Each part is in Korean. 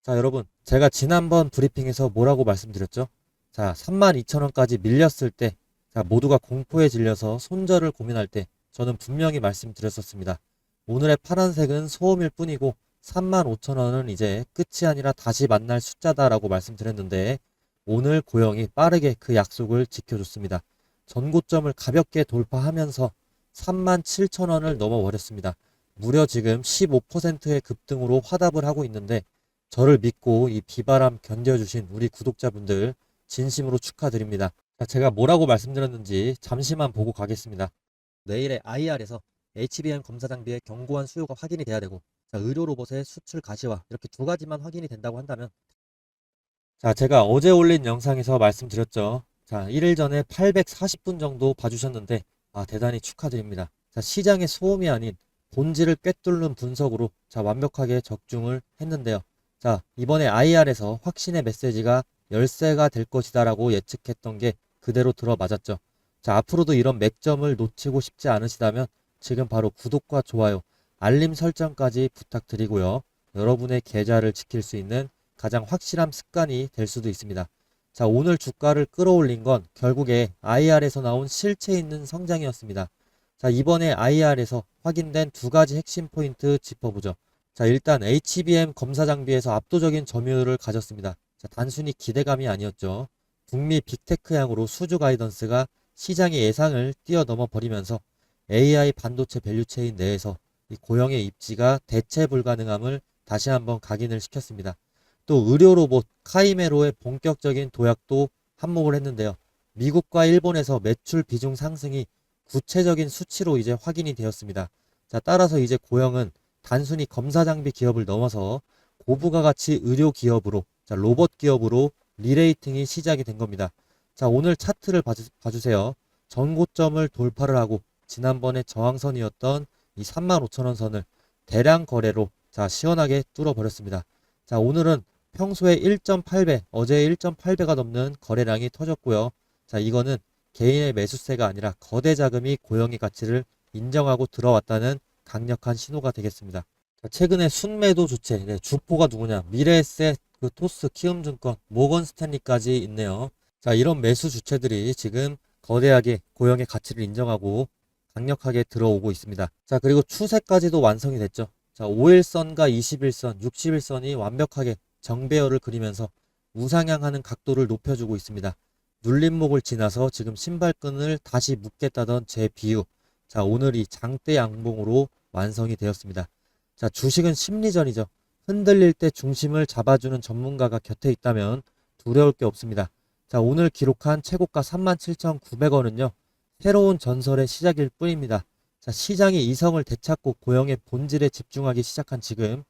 자, 여러분, 제가 지난번 브리핑에서 뭐라고 말씀드렸죠? 자, 32,000원까지 밀렸을 때, 자, 모두가 공포에 질려서 손절을 고민할 때, 저는 분명히 말씀드렸었습니다. 오늘의 파란색은 소음일 뿐이고, 35,000원은 이제 끝이 아니라 다시 만날 숫자다라고 말씀드렸는데, 오늘 고영이 빠르게 그 약속을 지켜줬습니다. 전고점을 가볍게 돌파하면서 37,000원을 넘어버렸습니다. 무려 지금 15%의 급등으로 화답을 하고 있는데, 저를 믿고 이 비바람 견뎌주신 우리 구독자분들 진심으로 축하드립니다. 자, 제가 뭐라고 말씀드렸는지 잠시만 보고 가겠습니다. 내일의 IR에서 HBM 검사 장비의 견고한 수요가 확인이 돼야 되고, 자, 의료 로봇의 수출 가시화 이렇게 두 가지만 확인이 된다고 한다면, 자, 제가 어제 올린 영상에서 말씀드렸죠. 자, 1일 전에 840분 정도 봐주셨는데, 대단히 축하드립니다. 자, 시장의 소음이 아닌 본질을 꿰뚫는 분석으로 자, 완벽하게 적중을 했는데요. 자, 이번에 IR에서 확신의 메시지가 열쇠가 될 것이다라고 예측했던 게 그대로 들어맞았죠. 자, 앞으로도 이런 맥점을 놓치고 싶지 않으시다면 지금 바로 구독과 좋아요, 알림 설정까지 부탁드리고요. 여러분의 계좌를 지킬 수 있는 가장 확실한 습관이 될 수도 있습니다. 자, 오늘 주가를 끌어올린 건 결국에 IR에서 나온 실체 있는 성장이었습니다. 자, 이번에 IR에서 확인된 두 가지 핵심 포인트 짚어보죠. 자, 일단 HBM 검사 장비에서 압도적인 점유율을 가졌습니다. 자, 단순히 기대감이 아니었죠. 북미 빅테크향으로 수주 가이던스가 시장의 예상을 뛰어넘어 버리면서 AI 반도체 밸류체인 내에서 이 고영의 입지가 대체 불가능함을 다시 한번 각인을 시켰습니다. 또 의료 로봇 카이메로의 본격적인 도약도 한몫을 했는데요. 미국과 일본에서 매출 비중 상승이 구체적인 수치로 이제 확인이 되었습니다. 자, 따라서 이제 고영은 단순히 검사 장비 기업을 넘어서 고부가 가치 의료 기업으로, 자, 로봇 기업으로 리레이팅이 시작이 된 겁니다. 자, 오늘 차트를 봐주세요. 전고점을 돌파를 하고 지난번에 저항선이었던 이 35,000원 선을 대량 거래로 자, 시원하게 뚫어버렸습니다. 자, 오늘은 평소에 1.8배, 어제 1.8배가 넘는 거래량이 터졌고요. 자, 이거는 개인의 매수세가 아니라 거대 자금이 고영의 가치를 인정하고 들어왔다는 강력한 신호가 되겠습니다. 자, 최근에 순매도 주체, 주포가 누구냐? 미래에셋, 토스, 키움증권, 모건 스탠리까지 있네요. 자, 이런 매수 주체들이 지금 거대하게 고영의 가치를 인정하고 강력하게 들어오고 있습니다. 자, 그리고 추세까지도 완성이 됐죠. 자, 5일선과 21선, 61선이 완벽하게 정배열을 그리면서 우상향하는 각도를 높여주고 있습니다. 눌림목을 지나서 지금 신발끈을 다시 묶겠다던 제 비유. 자, 오늘이 장대 양봉으로 완성이 되었습니다. 자, 주식은 심리전이죠. 흔들릴 때 중심을 잡아주는 전문가가 곁에 있다면 두려울 게 없습니다. 자, 오늘 기록한 최고가 37,900원은요. 새로운 전설의 시작일 뿐입니다. 자, 시장이 이성을 되찾고 고영의 본질에 집중하기 시작한 지금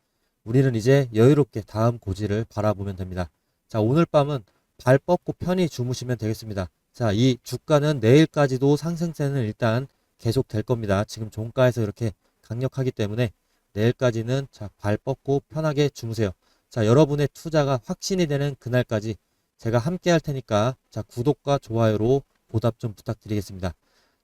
우리는 이제 여유롭게 다음 고지를 바라보면 됩니다. 자, 오늘 밤은 발 뻗고 편히 주무시면 되겠습니다. 자, 이 주가는 내일까지도 상승세는 일단 계속 될 겁니다. 지금 종가에서 이렇게 강력하기 때문에 내일까지는 자, 발 뻗고 편하게 주무세요. 자, 여러분의 투자가 확신이 되는 그날까지 제가 함께 할 테니까 자, 구독과 좋아요로 보답 좀 부탁드리겠습니다.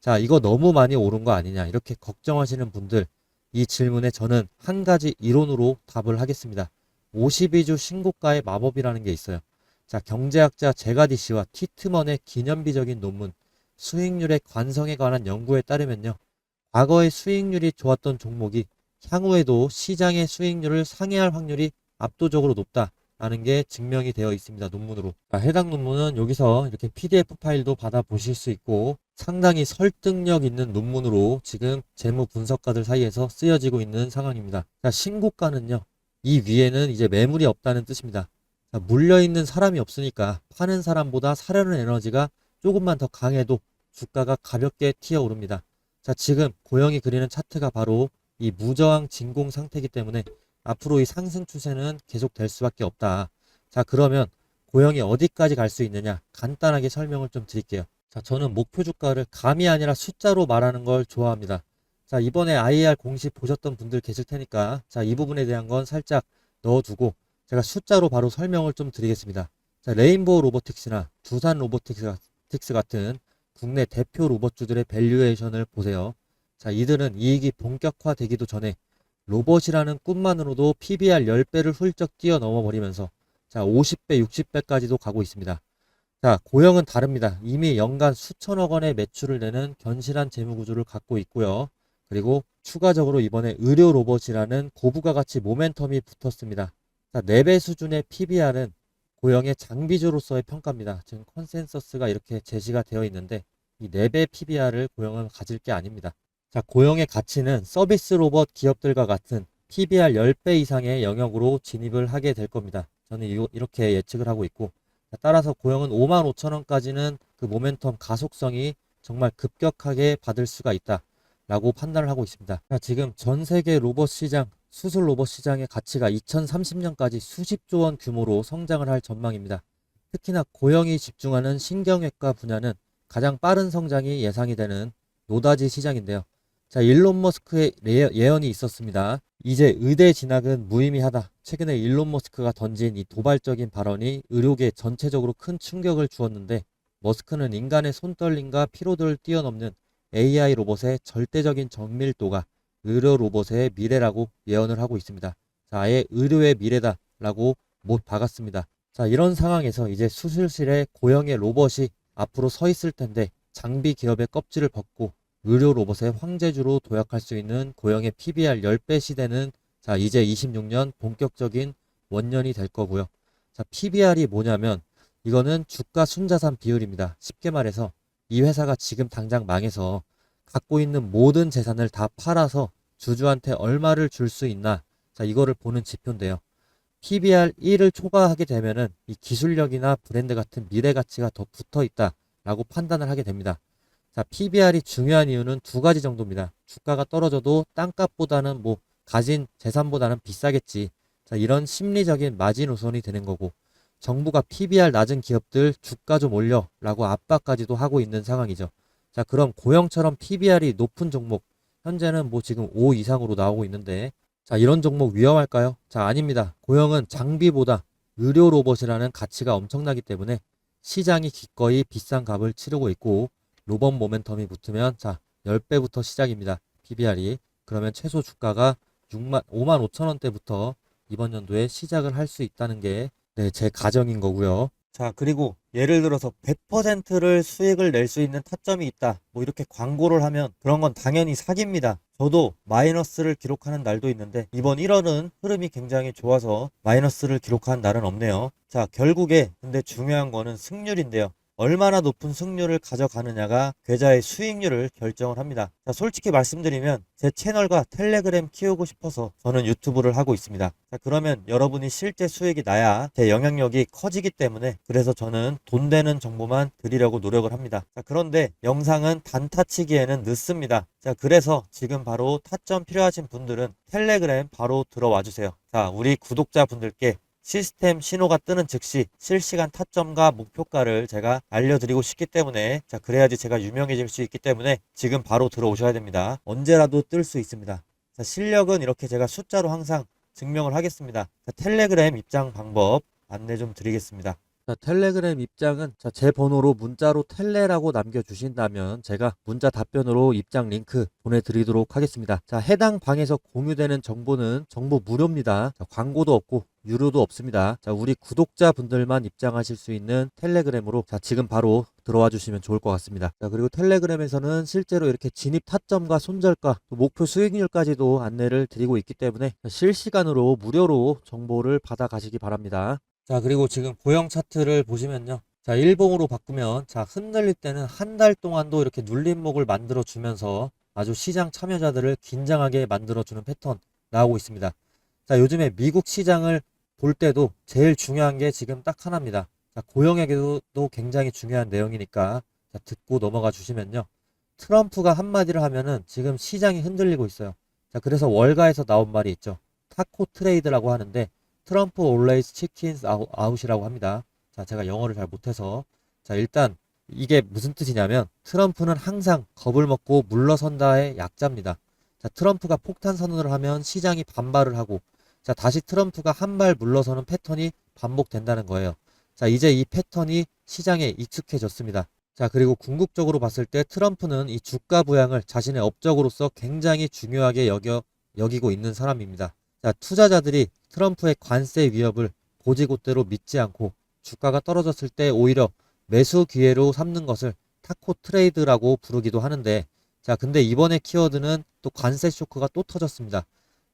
자, 이거 너무 많이 오른 거 아니냐 이렇게 걱정하시는 분들, 이 질문에 저는 한 가지 이론으로 답을 하겠습니다. 52주 신고가의 마법이라는 게 있어요. 자, 경제학자 제가디 씨와 티트먼의 기념비적인 논문 수익률의 관성에 관한 연구에 따르면요. 과거의 수익률이 좋았던 종목이 향후에도 시장의 수익률을 상회할 확률이 압도적으로 높다라는 게 증명이 되어 있습니다. 논문으로. 자, 해당 논문은 여기서 이렇게 PDF 파일도 받아보실 수 있고 상당히 설득력 있는 논문으로 지금 재무 분석가들 사이에서 쓰여지고 있는 상황입니다. 자, 신고가는요. 이 위에는 이제 매물이 없다는 뜻입니다. 자, 물려있는 사람이 없으니까 파는 사람보다 사려는 에너지가 조금만 더 강해도 주가가 가볍게 튀어오릅니다. 자, 지금 고영이 그리는 차트가 바로 이 무저항 진공 상태이기 때문에 앞으로 이 상승 추세는 계속될 수밖에 없다. 자, 그러면 고영이 어디까지 갈 수 있느냐 간단하게 설명을 좀 드릴게요. 자, 저는 목표 주가를 감이 아니라 숫자로 말하는 걸 좋아합니다. 자, 이번에 IR 공시 보셨던 분들 계실 테니까 자, 이 부분에 대한 건 살짝 넣어두고 제가 숫자로 바로 설명을 좀 드리겠습니다. 자, 레인보우 로보틱스나 두산 로보틱스 같은 국내 대표 로봇주들의 밸류에이션을 보세요. 자, 이들은 이익이 본격화되기도 전에 로봇이라는 꿈만으로도 PBR 10배를 훌쩍 뛰어넘어 버리면서 자, 50배, 60배까지도 가고 있습니다. 자, 고영은 다릅니다. 이미 연간 수천억 원의 매출을 내는 견실한 재무 구조를 갖고 있고요. 그리고 추가적으로 이번에 의료 로봇이라는 고부가가치 모멘텀이 붙었습니다. 자, 4배 수준의 PBR은 고영의 장비주로서의 평가입니다. 지금 컨센서스가 이렇게 제시가 되어 있는데 이 4배 PBR을 고영은 가질 게 아닙니다. 자, 고영의 가치는 서비스 로봇 기업들과 같은 PBR 10배 이상의 영역으로 진입을 하게 될 겁니다. 저는 이렇게 예측을 하고 있고, 따라서 고영은 5만 5천 원까지는 그 모멘텀 가속성이 정말 급격하게 받을 수가 있다 라고 판단을 하고 있습니다. 자, 지금 전 세계 로봇 시장, 수술 로봇 시장의 가치가 2030년까지 수십조 원 규모로 성장을 할 전망입니다. 특히나 고영이 집중하는 신경외과 분야는 가장 빠른 성장이 예상이 되는 노다지 시장인데요. 자, 일론 머스크의 예언이 있었습니다. 이제 의대 진학은 무의미하다. 최근에 일론 머스크가 던진 이 도발적인 발언이 의료계 전체적으로 큰 충격을 주었는데, 머스크는 인간의 손떨림과 피로도를 뛰어넘는 AI 로봇의 절대적인 정밀도가 의료 로봇의 미래라고 예언을 하고 있습니다. 자, 아예 의료의 미래다라고 못 박았습니다. 자, 이런 상황에서 이제 수술실에 고영의 로봇이 앞으로 서 있을 텐데, 장비 기업의 껍질을 벗고 의료 로봇의 황제주로 도약할 수 있는 고영의 PBR 10배 시대는 자, 이제 26년 본격적인 원년이 될 거고요. 자, PBR이 뭐냐면 이거는 주가 순자산 비율입니다. 쉽게 말해서 이 회사가 지금 당장 망해서 갖고 있는 모든 재산을 다 팔아서 주주한테 얼마를 줄 수 있나, 자, 이거를 보는 지표인데요. PBR 1을 초과하게 되면은 이 기술력이나 브랜드 같은 미래 가치가 더 붙어 있다라고 판단을 하게 됩니다. 자, PBR이 중요한 이유는 두 가지 정도입니다. 주가가 떨어져도 땅값보다는 뭐 가진 재산보다는 비싸겠지. 자, 이런 심리적인 마지노선이 되는 거고, 정부가 PBR 낮은 기업들 주가 좀 올려라고 압박까지도 하고 있는 상황이죠. 자, 그럼 고영처럼 PBR이 높은 종목, 현재는 뭐 지금 5 이상으로 나오고 있는데, 자, 이런 종목 위험할까요? 자, 아닙니다. 고영은 장비보다 의료 로봇이라는 가치가 엄청나기 때문에 시장이 기꺼이 비싼 값을 치르고 있고, 로봇 모멘텀이 붙으면 자, 10배부터 시작입니다. PBR이. 그러면 최소 주가가 5만 5천 원대부터 이번 연도에 시작을 할 수 있다는 게 네, 제 가정인 거고요. 자, 그리고 예를 들어서 100%를 수익을 낼 수 있는 타점이 있다, 뭐 이렇게 광고를 하면 그런 건 당연히 사기입니다. 저도 마이너스를 기록하는 날도 있는데 이번 1월은 흐름이 굉장히 좋아서 마이너스를 기록한 날은 없네요. 자, 결국에 근데 중요한 거는 승률인데요. 얼마나 높은 승률을 가져가느냐가 계좌의 수익률을 결정을 합니다. 자, 솔직히 말씀드리면 제 채널과 텔레그램 키우고 싶어서 저는 유튜브를 하고 있습니다. 자, 그러면 여러분이 실제 수익이 나야 제 영향력이 커지기 때문에, 그래서 저는 돈 되는 정보만 드리려고 노력을 합니다. 자, 그런데 영상은 단타 치기에는 늦습니다. 자, 그래서 지금 바로 타점 필요하신 분들은 텔레그램 바로 들어와 주세요. 자, 우리 구독자분들께 시스템 신호가 뜨는 즉시 실시간 타점과 목표가를 제가 알려드리고 싶기 때문에, 자, 그래야지 제가 유명해질 수 있기 때문에 지금 바로 들어오셔야 됩니다. 언제라도 뜰 수 있습니다. 자, 실력은 이렇게 제가 숫자로 항상 증명을 하겠습니다. 자, 텔레그램 입장 방법 안내 좀 드리겠습니다. 자, 텔레그램 입장은 자, 제 번호로 문자로 텔레라고 남겨주신다면 제가 문자 답변으로 입장 링크 보내드리도록 하겠습니다. 자, 해당 방에서 공유되는 정보는 정보 무료입니다. 자, 광고도 없고 유료도 없습니다. 자, 우리 구독자분들만 입장하실 수 있는 텔레그램으로 자, 지금 바로 들어와 주시면 좋을 것 같습니다. 자, 그리고 텔레그램에서는 실제로 이렇게 진입 타점과 손절가, 또 목표 수익률까지도 안내를 드리고 있기 때문에 실시간으로 무료로 정보를 받아 가시기 바랍니다. 자, 그리고 지금 고영 차트를 보시면요. 자, 일봉으로 바꾸면 자, 흔들릴 때는 한 달 동안도 이렇게 눌림목을 만들어 주면서 아주 시장 참여자들을 긴장하게 만들어 주는 패턴 나오고 있습니다. 자, 요즘에 미국 시장을 볼 때도 제일 중요한 게 지금 딱 하나입니다. 자, 고영에게도 굉장히 중요한 내용이니까 자, 듣고 넘어가 주시면요. 트럼프가 한마디를 하면은 지금 시장이 흔들리고 있어요. 자, 그래서 월가에서 나온 말이 있죠. 타코 트레이드라고 하는데 트럼프 always chickens out이라고 합니다. 자, 제가 영어를 잘 못해서 자, 일단 이게 무슨 뜻이냐면 트럼프는 항상 겁을 먹고 물러선다의 약자입니다. 자, 트럼프가 폭탄 선언을 하면 시장이 반발을 하고, 자, 다시 트럼프가 한 발 물러서는 패턴이 반복된다는 거예요. 자, 이제 이 패턴이 시장에 익숙해졌습니다. 자, 그리고 궁극적으로 봤을 때 트럼프는 이 주가 부양을 자신의 업적으로서 굉장히 중요하게 여겨 여기고 있는 사람입니다. 자, 투자자들이 트럼프의 관세 위협을 고지곳대로 믿지 않고 주가가 떨어졌을 때 오히려 매수 기회로 삼는 것을 타코 트레이드라고 부르기도 하는데, 자, 근데 이번에 키워드는 또 관세 쇼크가 또 터졌습니다.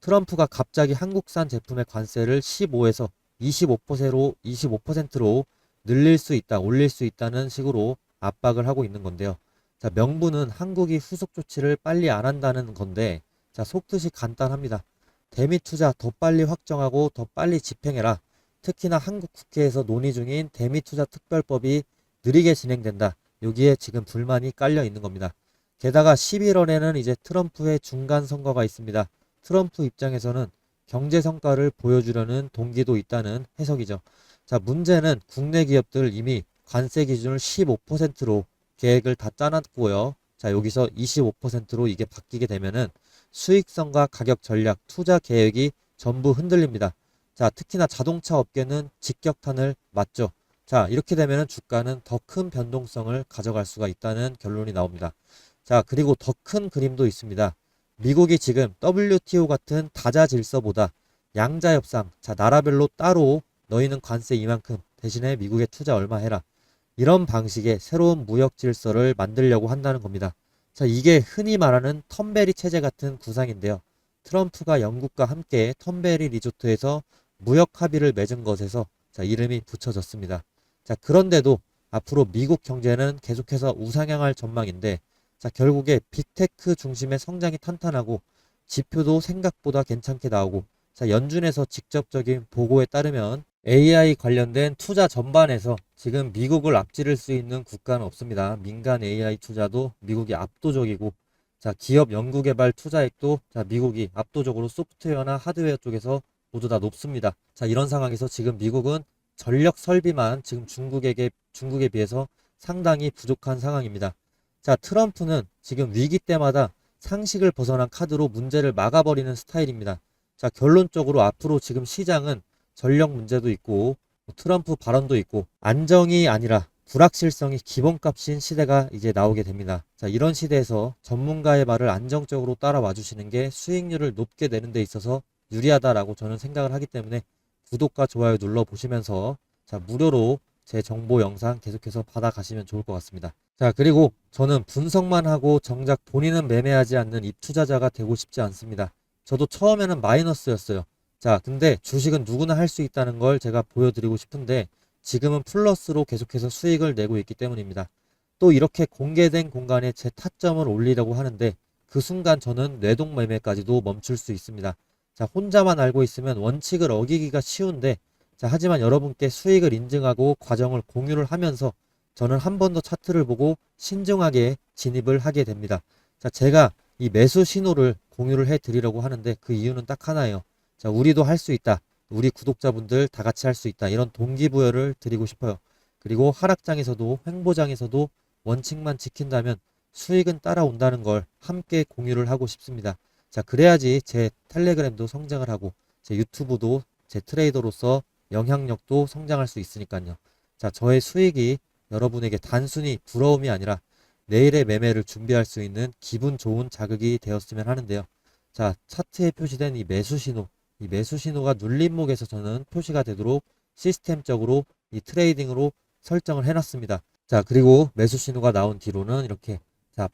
트럼프가 갑자기 한국산 제품의 관세를 15에서 25%로 늘릴 수 있다, 올릴 수 있다는 식으로 압박을 하고 있는 건데요. 자, 명분은 한국이 후속 조치를 빨리 안 한다는 건데, 자, 속뜻이 간단합니다. 대미 투자 더 빨리 확정하고 더 빨리 집행해라. 특히나 한국 국회에서 논의 중인 대미 투자 특별법이 느리게 진행된다. 여기에 지금 불만이 깔려 있는 겁니다. 게다가 11월에는 이제 트럼프의 중간 선거가 있습니다. 트럼프 입장에서는 경제 성과를 보여주려는 동기도 있다는 해석이죠. 자, 문제는 국내 기업들 이미 관세 기준을 15%로 계획을 다 짜놨고요. 자, 여기서 25%로 이게 바뀌게 되면은 수익성과 가격 전략, 투자 계획이 전부 흔들립니다. 자, 특히나 자동차 업계는 직격탄을 맞죠. 자, 이렇게 되면은 주가는 더 큰 변동성을 가져갈 수가 있다는 결론이 나옵니다. 자, 그리고 더 큰 그림도 있습니다. 미국이 지금 WTO 같은 다자 질서보다 양자 협상, 자, 나라별로 따로 너희는 관세 이만큼, 대신에 미국에 투자 얼마 해라. 이런 방식의 새로운 무역 질서를 만들려고 한다는 겁니다. 자, 이게 흔히 말하는 텀베리 체제 같은 구상인데요. 트럼프가 영국과 함께 텀베리 리조트에서 무역 합의를 맺은 것에서 자, 이름이 붙여졌습니다. 자, 그런데도 앞으로 미국 경제는 계속해서 우상향할 전망인데, 자, 결국에 빅테크 중심의 성장이 탄탄하고 지표도 생각보다 괜찮게 나오고, 자, 연준에서 직접적인 보고에 따르면 AI 관련된 투자 전반에서 지금 미국을 앞지를 수 있는 국가는 없습니다. 민간 AI 투자도 미국이 압도적이고, 자, 기업 연구개발 투자액도 자, 미국이 압도적으로 소프트웨어나 하드웨어 쪽에서 모두 다 높습니다. 자, 이런 상황에서 지금 미국은 전력 설비만 지금 중국에 비해서 상당히 부족한 상황입니다. 자, 트럼프는 지금 위기 때마다 상식을 벗어난 카드로 문제를 막아버리는 스타일입니다. 자, 결론적으로 앞으로 지금 시장은 전력 문제도 있고 트럼프 발언도 있고 안정이 아니라 불확실성이 기본값인 시대가 이제 나오게 됩니다. 자, 이런 시대에서 전문가의 말을 안정적으로 따라와 주시는 게 수익률을 높게 내는 데 있어서 유리하다라고 저는 생각을 하기 때문에 구독과 좋아요 눌러 보시면서 자, 무료로 제 정보 영상 계속해서 받아가시면 좋을 것 같습니다. 자, 그리고 저는 분석만 하고 정작 본인은 매매하지 않는 입투자자가 되고 싶지 않습니다. 저도 처음에는 마이너스였어요. 자, 근데 주식은 누구나 할 수 있다는 걸 제가 보여드리고 싶은데 지금은 플러스로 계속해서 수익을 내고 있기 때문입니다. 또 이렇게 공개된 공간에 제 타점을 올리려고 하는데 그 순간 저는 뇌동 매매까지도 멈출 수 있습니다. 자, 혼자만 알고 있으면 원칙을 어기기가 쉬운데, 자, 하지만 여러분께 수익을 인증하고 과정을 공유를 하면서 저는 한 번 더 차트를 보고 신중하게 진입을 하게 됩니다. 자, 제가 이 매수 신호를 공유를 해 드리려고 하는데 그 이유는 딱 하나예요. 자, 우리도 할 수 있다. 우리 구독자분들 다 같이 할 수 있다. 이런 동기부여를 드리고 싶어요. 그리고 하락장에서도 횡보장에서도 원칙만 지킨다면 수익은 따라온다는 걸 함께 공유를 하고 싶습니다. 자, 그래야지 제 텔레그램도 성장을 하고 제 유튜브도 제 트레이더로서 영향력도 성장할 수 있으니까요. 자, 저의 수익이 여러분에게 단순히 부러움이 아니라 내일의 매매를 준비할 수 있는 기분 좋은 자극이 되었으면 하는데요. 자, 차트에 표시된 이 매수 신호, 이 매수 신호가 눌림목에서 저는 표시가 되도록 시스템적으로 이 트레이딩으로 설정을 해놨습니다. 자, 그리고 매수 신호가 나온 뒤로는 이렇게 자,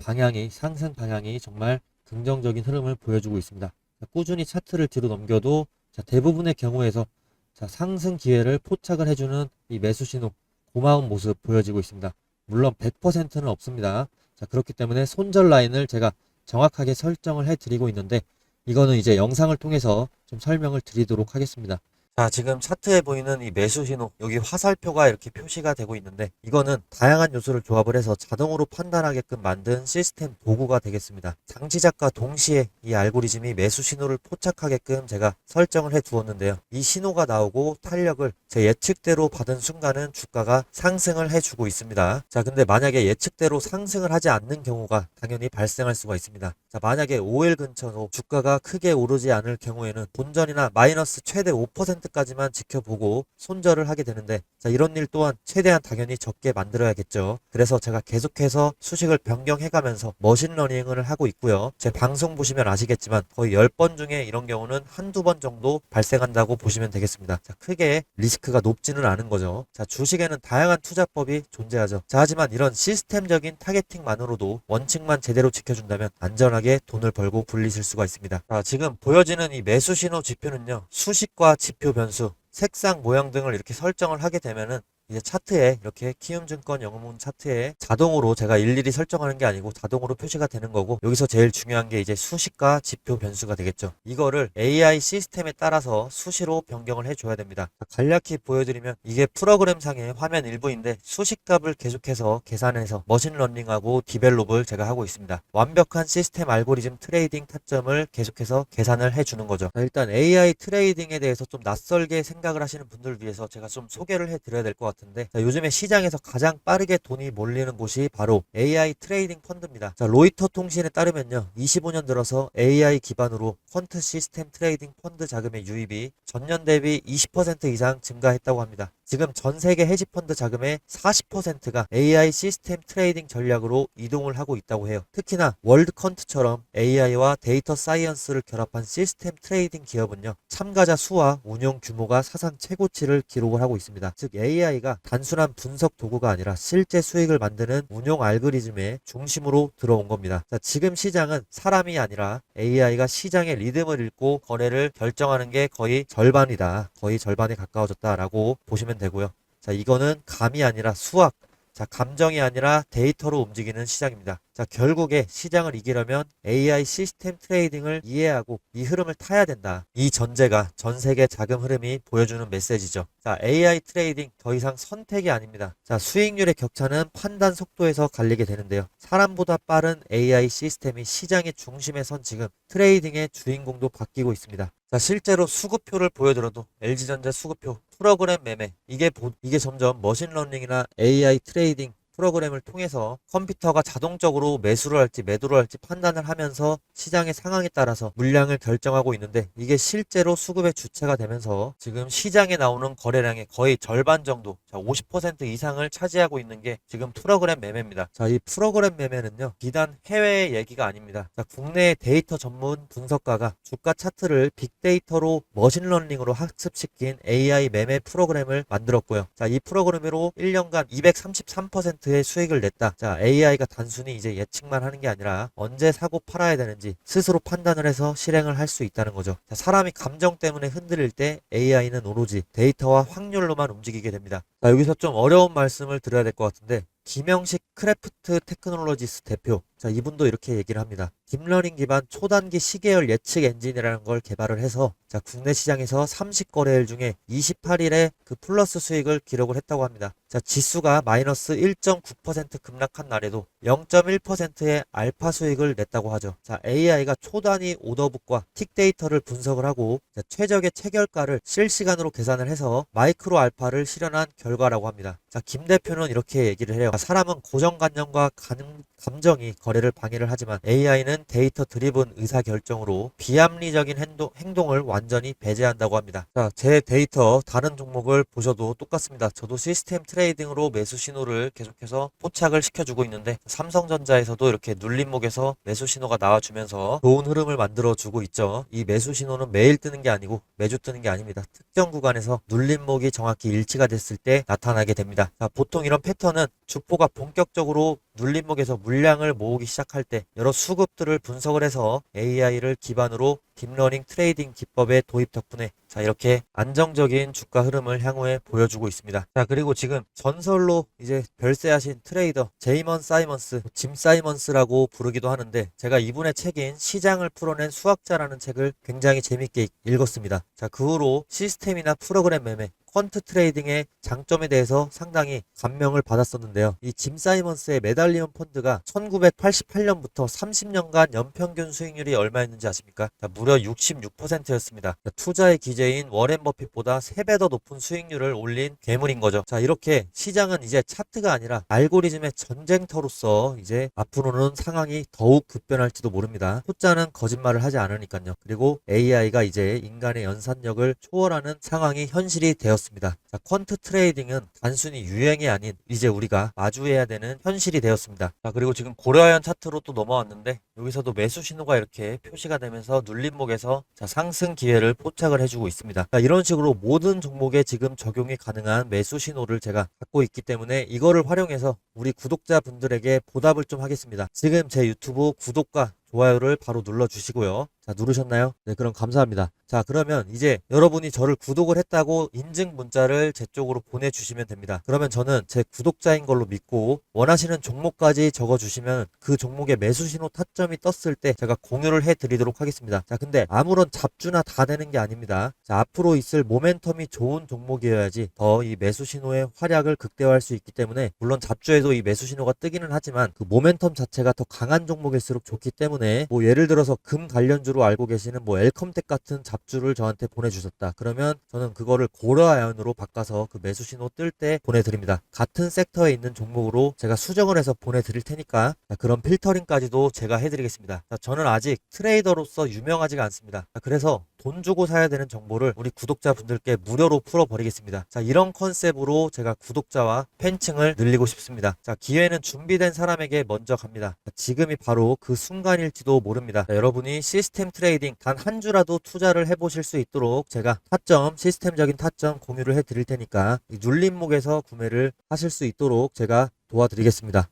상승 방향이 정말 긍정적인 흐름을 보여주고 있습니다. 자, 꾸준히 차트를 뒤로 넘겨도 자, 대부분의 경우에서 자, 상승 기회를 포착을 해주는 이 매수 신호, 고마운 모습 보여지고 있습니다. 물론 100%는 없습니다. 자, 그렇기 때문에 손절 라인을 제가 정확하게 설정을 해드리고 있는데 이거는 이제 영상을 통해서 좀 설명을 드리도록 하겠습니다. 자, 지금 차트에 보이는 이 매수 신호, 여기 화살표가 이렇게 표시가 되고 있는데 이거는 다양한 요소를 조합을 해서 자동으로 판단하게끔 만든 시스템 도구가 되겠습니다. 장시작과 동시에 이 알고리즘이 매수 신호를 포착하게끔 제가 설정을 해 두었는데요. 이 신호가 나오고 탄력을 제 예측대로 받은 순간은 주가가 상승을 해주고 있습니다. 자, 근데 만약에 예측대로 상승을 하지 않는 경우가 당연히 발생할 수가 있습니다. 자, 만약에 5일 근처로 주가가 크게 오르지 않을 경우에는 본전이나 마이너스 최대 5% 10%까지만 지켜보고 손절을 하게 되는데, 자, 이런 일 또한 최대한 당연히 적게 만들어야겠죠. 그래서 제가 계속해서 수식을 변경해가면서 머신러닝을 하고 있고요. 제 방송 보시면 아시겠지만 거의 10번 중에 이런 경우는 한두 번 정도 발생한다고 보시면 되겠습니다. 자, 크게 리스크가 높지는 않은 거죠. 자, 주식에는 다양한 투자법이 존재하죠. 자, 하지만 이런 시스템적인 타겟팅만으로도 원칙만 제대로 지켜준다면 안전하게 돈을 벌고 불리실 수가 있습니다. 자, 지금 보여지는 이 매수 신호 지표는요, 수식과 지표 변수, 색상 모양 등을 이렇게 설정을 하게 되면은 이제 차트에 이렇게 키움증권 영문 차트에 자동으로 제가 일일이 설정하는 게 아니고 자동으로 표시가 되는 거고, 여기서 제일 중요한 게 이제 수식과 지표 변수가 되겠죠. 이거를 AI 시스템에 따라서 수시로 변경을 해줘야 됩니다. 간략히 보여드리면 이게 프로그램상의 화면 일부인데 수식값을 계속해서 계산해서 머신러닝하고 디벨롭을 제가 하고 있습니다. 완벽한 시스템 알고리즘 트레이딩 타점을 계속해서 계산을 해주는 거죠. 자, 일단 AI 트레이딩에 대해서 좀 낯설게 생각을 하시는 분들을 위해서 제가 좀 소개를 해드려야 될 것 같은데, 자, 요즘에 시장에서 가장 빠르게 돈이 몰리는 곳이 바로 AI 트레이딩 펀드입니다. 자, 로이터 통신에 따르면요, 25년 들어서 AI 기반으로 퀀트 시스템 트레이딩 펀드 자금의 유입이 전년 대비 20% 이상 증가했다고 합니다. 지금 전 세계 헤지펀드 자금의 40%가 AI 시스템 트레이딩 전략으로 이동을 하고 있다고 해요. 특히나 월드컨트처럼 AI와 데이터 사이언스를 결합한 시스템 트레이딩 기업은요, 참가자 수와 운용 규모가 사상 최고치를 기록을 하고 있습니다. 즉 AI가 단순한 분석 도구가 아니라 실제 수익을 만드는 운용 알고리즘의 중심으로 들어온 겁니다. 자, 지금 시장은 사람이 아니라 AI가 시장의 리듬을 읽고 거래를 결정하는 게 거의 절반이다. 거의 절반에 가까워졌다라고 보시면 되고요. 자, 이거는 감이 아니라 수학, 자, 감정이 아니라 데이터로 움직이는 시장입니다. 자, 결국에 시장을 이기려면 AI 시스템 트레이딩을 이해하고 이 흐름을 타야 된다. 이 전제가 전 세계 자금 흐름이 보여주는 메시지죠. 자, AI 트레이딩 더 이상 선택이 아닙니다. 자, 수익률의 격차는 판단 속도에서 갈리게 되는데요. 사람보다 빠른 AI 시스템이 시장의 중심에 선 지금 트레이딩의 주인공도 바뀌고 있습니다. 자, 실제로 수급표를 보여드려도 LG전자 수급표, 프로그램 매매, 이게 점점 머신러닝이나 AI 트레이딩 프로그램을 통해서 컴퓨터가 자동적으로 매수를 할지 매도를 할지 판단을 하면서 시장의 상황에 따라서 물량을 결정하고 있는데, 이게 실제로 수급의 주체가 되면서 지금 시장에 나오는 거래량의 거의 절반 정도, 자, 50% 이상을 차지하고 있는 게 지금 프로그램 매매입니다. 자, 이 프로그램 매매는요, 비단 해외의 얘기가 아닙니다. 자, 국내 데이터 전문 분석가가 주가 차트를 빅데이터로 머신러닝으로 학습시킨 AI 매매 프로그램을 만들었고요. 자, 이 프로그램으로 1년간 233%의 수익을 냈다. 자, AI가 단순히 이제 예측만 하는 게 아니라 언제 사고 팔아야 되는지 스스로 판단을 해서 실행을 할 수 있다는 거죠. 자, 사람이 감정 때문에 흔들릴 때 AI는 오로지 데이터와 확률로만 움직이게 됩니다. 자, 여기서 좀 어려운 말씀을 드려야 될 것 같은데, 김영식 크래프트 테크놀로지스 대표, 자, 이분도 이렇게 얘기를 합니다. 딥러닝 기반 초단기 시계열 예측 엔진이라는 걸 개발을 해서, 자, 국내 시장에서 30거래일 중에 28일에 그 플러스 수익을 기록을 했다고 합니다. 자, 지수가 마이너스 1.9% 급락한 날에도 0.1%의 알파 수익을 냈다고 하죠. 자, AI가 초단위 오더북과 틱 데이터를 분석을 하고, 자, 최적의 체결가를 실시간으로 계산을 해서 마이크로 알파를 실현한 결과라고 합니다. 자, 김 대표는 이렇게 얘기를 해요. 사람은 고정관념과 감정이 거래를 방해를 하지만 AI는 데이터 드리븐 의사결정으로 비합리적인 행동을 완전히 배제한다고 합니다. 자, 제 데이터 다른 종목을 보셔도 똑같습니다. 저도 시스템 트레이딩으로 매수 신호를 계속해서 포착을 시켜주고 있는데, 삼성전자에서도 이렇게 눌림목에서 매수 신호가 나와주면서 좋은 흐름을 만들어주고 있죠. 이 매수 신호는 매일 뜨는 게 아니고 매주 뜨는 게 아닙니다. 특정 구간에서 눌림목이 정확히 일치가 됐을 때 나타나게 됩니다. 자, 보통 이런 패턴은 주포가 본격적으로 눌림목에서 물량을 모으기 시작할 때 여러 수급들을 분석을 해서 AI를 기반으로 딥러닝 트레이딩 기법의 도입 덕분에, 자, 이렇게 안정적인 주가 흐름을 향후에 보여주고 있습니다. 자, 그리고 지금 전설로 이제 별세하신 트레이더 제이먼 사이먼스, 짐 사이먼스라고 부르기도 하는데, 제가 이분의 책인 시장을 풀어낸 수학자라는 책을 굉장히 재밌게 읽었습니다. 자, 그 후로 시스템이나 프로그램 매매, 퀀트 트레이딩의 장점에 대해서 상당히 감명을 받았었는데요. 이 짐 사이먼스의 메달리온 펀드가 1988년부터 30년간 연평균 수익률이 얼마였는지 아십니까? 자, 무려 무려 66%였습니다. 투자의 기재인 워렌 버핏보다 3배 더 높은 수익률을 올린 괴물인 거죠. 자, 이렇게 시장은 이제 차트가 아니라 알고리즘의 전쟁터로서 이제 앞으로는 상황이 더욱 급변할지도 모릅니다. 숫자는 거짓말을 하지 않으니까요. 그리고 AI가 이제 인간의 연산력을 초월하는 상황이 현실이 되었습니다. 자, 퀀트 트레이딩은 단순히 유행이 아닌 이제 우리가 마주해야 되는 현실이 되었습니다. 자, 그리고 지금 고려하연 차트로 또 넘어왔는데 여기서도 매수 신호가 이렇게 표시가 되면서 눌림목에서 자, 상승 기회를 포착을 해주고 있습니다. 자, 이런 식으로 모든 종목에 지금 적용이 가능한 매수 신호를 제가 갖고 있기 때문에 이거를 활용해서 우리 구독자분들에게 보답을 좀 하겠습니다. 지금 제 유튜브 구독과 좋아요를 바로 눌러주시고요. 자, 누르셨나요? 네, 그럼 감사합니다. 자, 그러면 이제 여러분이 저를 구독을 했다고 인증 문자를 제 쪽으로 보내주시면 됩니다. 그러면 저는 제 구독자인 걸로 믿고 원하시는 종목까지 적어주시면 그 종목의 매수 신호 타점이 떴을 때 제가 공유를 해드리도록 하겠습니다. 자, 근데 아무런 잡주나 다 되는 게 아닙니다. 자, 앞으로 있을 모멘텀이 좋은 종목이어야지 더 이 매수 신호의 활약을 극대화할 수 있기 때문에 물론 잡주에도 이 매수 신호가 뜨기는 하지만 그 모멘텀 자체가 더 강한 종목일수록 좋기 때문에 뭐 예를 들어서 금 관련주로 알고 계시는 뭐 엘컴텍 같은 잡주를 저한테 보내주셨다. 그러면 저는 그거를 고려아연으로 바꿔서 그 매수 신호 뜰 때 보내드립니다. 같은 섹터에 있는 종목으로 제가 수정을 해서 보내드릴 테니까 그런 필터링까지도 제가 해드리겠습니다. 자, 저는 아직 트레이더로서 유명하지가 않습니다. 그래서 돈 주고 사야 되는 정보를 우리 구독자분들께 무료로 풀어버리겠습니다. 자, 이런 컨셉으로 제가 구독자와 팬층을 늘리고 싶습니다. 자, 기회는 준비된 사람에게 먼저 갑니다. 자, 지금이 바로 그 순간일지도 모릅니다. 자, 여러분이 시스템 트레이딩 단 한 주라도 투자를 해보실 수 있도록 제가 타점, 시스템적인 타점 공유를 해드릴 테니까 이 눌림목에서 구매를 하실 수 있도록 제가 도와드리겠습니다.